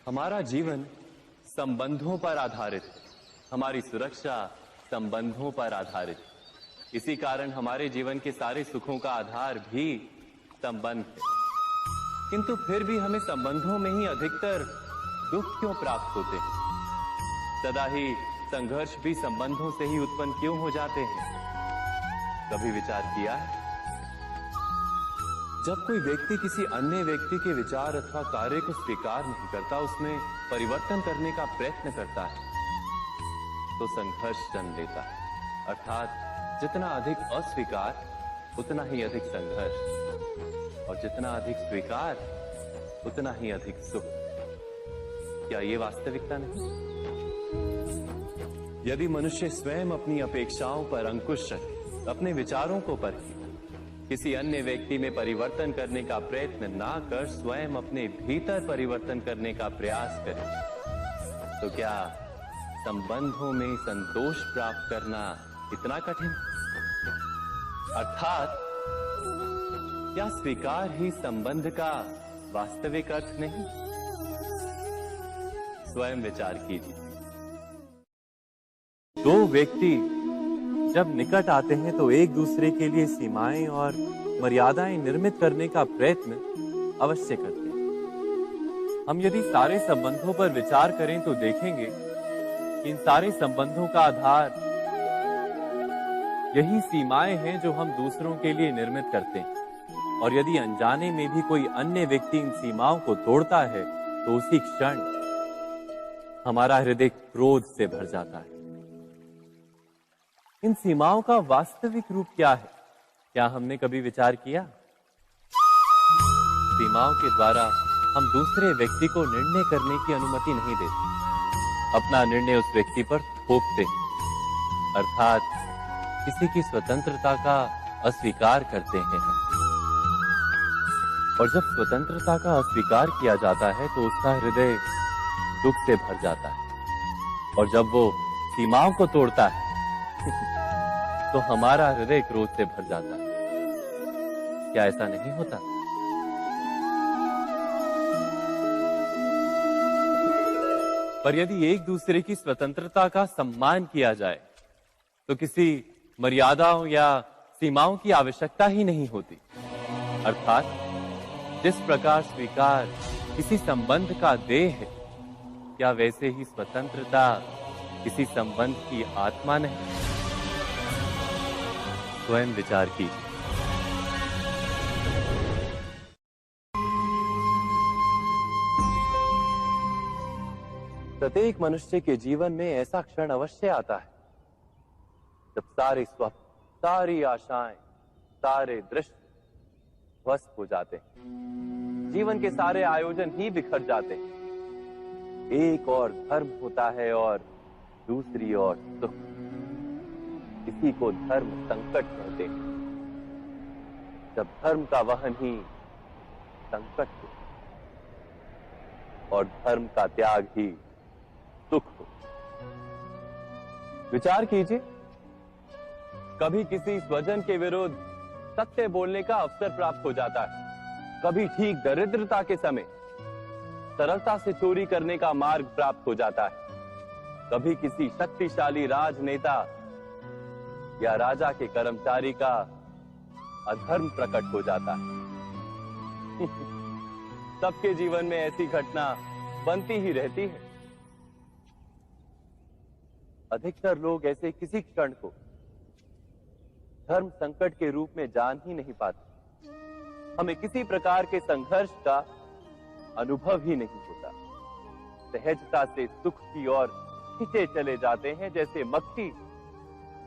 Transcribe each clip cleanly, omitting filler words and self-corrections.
हमारा जीवन संबंधों पर आधारित है। हमारी सुरक्षा संबंधों पर आधारित है। इसी कारण हमारे जीवन के सारे सुखों का आधार भी संबंध है। किंतु फिर भी हमें संबंधों में ही अधिकतर दुख क्यों प्राप्त होते हैं? सदा ही संघर्ष भी संबंधों से ही उत्पन्न क्यों हो जाते हैं? कभी विचार किया है? जब कोई व्यक्ति किसी अन्य व्यक्ति के विचार अथवा कार्य को स्वीकार नहीं करता, उसमें परिवर्तन करने का प्रयत्न करता है, तो संघर्ष जन्म लेता है। अर्थात जितना अधिक अस्वीकार उतना ही अधिक संघर्ष, और जितना अधिक स्वीकार उतना ही अधिक सुख। क्या ये वास्तविकता नहीं? यदि मनुष्य स्वयं अपनी अपेक्षाओं पर अंकुश रखे, अपने विचारों को परखे, किसी अन्य व्यक्ति में परिवर्तन करने का प्रयत्न ना कर स्वयं अपने भीतर परिवर्तन करने का प्रयास करे, तो क्या संबंधों में संतोष प्राप्त करना इतना कठिन? अर्थात क्या स्वीकार ही संबंध का वास्तविक अर्थ नहीं? स्वयं विचार कीजिए। दो व्यक्ति जब निकट आते हैं तो एक दूसरे के लिए सीमाएं और मर्यादाएं निर्मित करने का प्रयत्न अवश्य करते हैं। हम यदि सारे संबंधों पर विचार करें तो देखेंगे कि इन सारे संबंधों का आधार यही सीमाएं हैं जो हम दूसरों के लिए निर्मित करते हैं। और यदि अनजाने में भी कोई अन्य व्यक्ति इन सीमाओं को तोड़ता है तो उसी क्षण हमारा हृदय क्रोध से भर जाता है। इन सीमाओं का वास्तविक रूप क्या है? क्या हमने कभी विचार किया? सीमाओं के द्वारा हम दूसरे व्यक्ति को निर्णय करने की अनुमति नहीं देते, अपना निर्णय उस व्यक्ति पर थोपते हैं। अर्थात किसी की स्वतंत्रता का अस्वीकार करते हैं हम। और जब स्वतंत्रता का अस्वीकार किया जाता है तो उसका हृदय दुख से भर जाता है, और जब वो सीमाओं को तोड़ता है तो हमारा हृदय क्रोध से भर जाता है। क्या ऐसा नहीं होता? पर यदि एक दूसरे की स्वतंत्रता का सम्मान किया जाए तो किसी मर्यादाओं या सीमाओं की आवश्यकता ही नहीं होती। अर्थात जिस प्रकार स्वीकार किसी संबंध का देह है, क्या वैसे ही स्वतंत्रता किसी संबंध की आत्मा नहीं? स्वयं विचार कीजिए। प्रत्येक मनुष्य के जीवन में ऐसा क्षण अवश्य आता है जब सारे स्वप्न, सारी आशाएं, सारे दृश्य ध्वस्त हो जाते हैं। जीवन के सारे आयोजन ही बिखर जाते हैं। एक और धर्म होता है और दूसरी ओर सुख। इसी को धर्म संकट कहते हैं। जब धर्म का वहन ही संकट हो और धर्म का त्याग ही सुख हो। विचार कीजिए, कभी किसी स्वजन के विरुद्ध सत्य बोलने का अवसर प्राप्त हो जाता है, कभी ठीक दरिद्रता के समय सरलता से चोरी करने का मार्ग प्राप्त हो जाता है, कभी किसी शक्तिशाली राजनेता या राजा के कर्मचारी का अधर्म प्रकट हो जाता है। सबके जीवन में ऐसी घटना बनती ही रहती है। अधिकतर लोग ऐसे किसी क्षण को धर्म संकट के रूप में जान ही नहीं पाते। हमें किसी प्रकार के संघर्ष का अनुभव ही नहीं होता। सहजता से सुख की ओर खींचे चले जाते हैं, जैसे मक्खी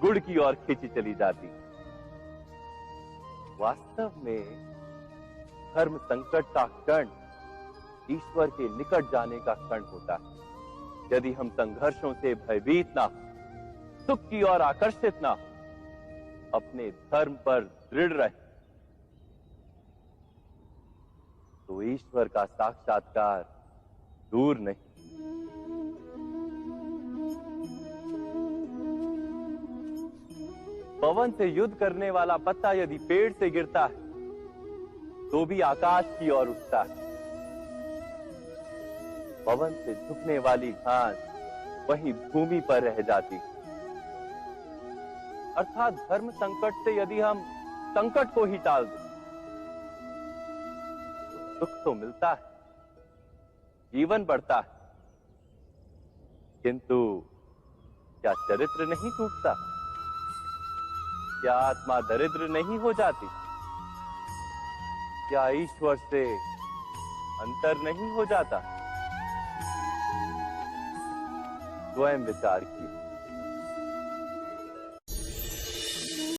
गुड़ की ओर खींची चली जाती। वास्तव में धर्म संकट का क्षण ईश्वर के निकट जाने का क्षण होता है। यदि हम संघर्षों से भयभीत ना हो, सुख की ओर आकर्षित ना हो, अपने धर्म पर दृढ़ रहे, तो ईश्वर का साक्षात्कार दूर नहीं। पवन से युद्ध करने वाला पत्ता यदि पेड़ से गिरता है तो भी आकाश की ओर उठता है। पवन से झुकने वाली घास वही भूमि पर रह जाती। अर्थात धर्म संकट से यदि हम संकट को ही टाल दें तो सुख तो मिलता है, जीवन बढ़ता है, किंतु क्या चरित्र नहीं टूटता? क्या आत्मा दरिद्र नहीं हो जाती? क्या ईश्वर से अंतर नहीं हो जाता? स्वयं विचार कीजिए।